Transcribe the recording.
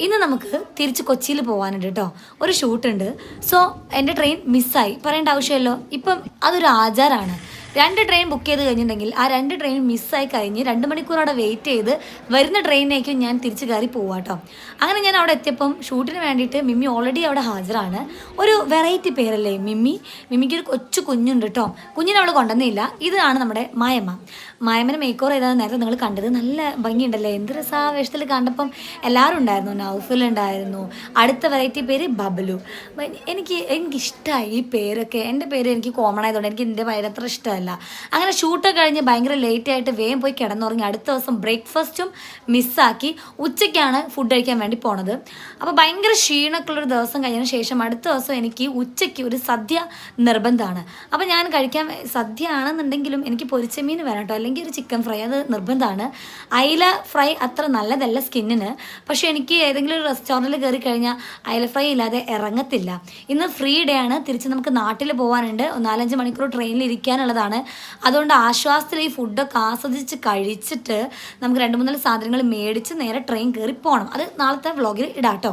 ഇന്ന് നമുക്ക് തിരിച്ച് കൊച്ചിയിൽ പോകാനുണ്ട് കേട്ടോ. ഒരു ഷൂട്ടുണ്ട്. സോ എൻ്റെ ട്രെയിൻ മിസ്സായി, പറയേണ്ട ആവശ്യമല്ലോ. ഇപ്പം അതൊരു ആചാരമാണ്. 2 ട്രെയിൻ ബുക്ക് ചെയ്ത് കഴിഞ്ഞിട്ടുണ്ടെങ്കിൽ ആ 2 ട്രെയിൻ മിസ്സായി കഴിഞ്ഞ് 2 മണിക്കൂർ അവിടെ വെയിറ്റ് ചെയ്ത് വരുന്ന ട്രെയിനിലേക്കും ഞാൻ തിരിച്ച് കയറി പോവാം കേട്ടോ. അങ്ങനെ ഞാൻ അവിടെ എത്തിയപ്പം ഷൂട്ടിന് വേണ്ടിയിട്ട് മിമ്മി ഓൾറെഡി അവിടെ ഹാജരാണ്. ഒരു വെറൈറ്റി പേരല്ലേ മിമ്മിക്കൊരു കൊച്ചു കുഞ്ഞുണ്ട് കേട്ടോ. കുഞ്ഞിനെ അവൾ കൊണ്ടുവന്നില്ല. ഇതാണ് നമ്മുടെ മായമ്മ. മായമ്മനെ മേക്കോർ ചെയ്താണ് നേരത്തെ നിങ്ങൾ കണ്ടത്. നല്ല ഭംഗിയുണ്ടല്ലേ, എന്ത് രസാ വേഷത്തിൽ കണ്ടപ്പം. എല്ലാവരും ഉണ്ടായിരുന്നു. നൗഫലുണ്ടായിരുന്നു. അടുത്ത വെറൈറ്റി പേര് ബബലു. എനിക്കിഷ്ടമായി ഈ പേരൊക്കെ. എൻ്റെ പേര് എനിക്ക് കോമൺ ആയതുകൊണ്ട് എനിക്ക് എൻ്റെ പേരത്ര ഇഷ്ടമല്ല. അങ്ങനെ ഷൂട്ട് കഴിഞ്ഞ് ഭയങ്കര ലേറ്റ് ആയിട്ട് വേഗം പോയി കിടന്നുറങ്ങി. അടുത്ത ദിവസം ബ്രേക്ക്ഫാസ്റ്റും മിസ്സാക്കി ഉച്ചയ്ക്കാണ് ഫുഡ് കഴിക്കാൻ വേണ്ടി പോണത്. അപ്പോൾ ഭയങ്കര ക്ഷീണമൊക്കെയുള്ളൊരു ദിവസം കഴിഞ്ഞതിന് ശേഷം അടുത്ത ദിവസം എനിക്ക് ഉച്ചയ്ക്ക് ഒരു സദ്യ നിർബന്ധമാണ്. അപ്പോൾ ഞാൻ കഴിക്കാൻ സദ്യ ആണെന്നുണ്ടെങ്കിലും എനിക്ക് പൊരിച്ച മീൻ വേണം കേട്ടോ, അല്ലെങ്കിൽ ഒരു ചിക്കൻ ഫ്രൈ, അത് നിർബന്ധമാണ്. അയില ഫ്രൈ അത്ര നല്ലതല്ല സ്കിന്നിന്. പക്ഷേ എനിക്ക് ഏതെങ്കിലും ഒരു റെസ്റ്റോറൻറ്റിൽ കയറി കഴിഞ്ഞാൽ അയില ഫ്രൈ ഇല്ലാതെ ഇറങ്ങത്തില്ല. ഇന്ന് ഫ്രീ ഡേ ആണ്. തിരിച്ച് നമുക്ക് നാട്ടിൽ പോകാനുണ്ട്. 4-5 മണിക്കൂർ ട്രെയിനിൽ ഇരിക്കാനുള്ളതാണ്. അതുകൊണ്ട് ആശ്വാസത്തിൽ ഈ ഫുഡൊക്കെ ആസ്വദിച്ച് കഴിച്ചിട്ട് നമുക്ക് 2-3 സാധനങ്ങൾ മേടിച്ച് നേരെ ട്രെയിൻ കയറി പോകണം. അത് നാളത്തെ വ്ളോഗിൽ ഇടാം കേട്ടോ.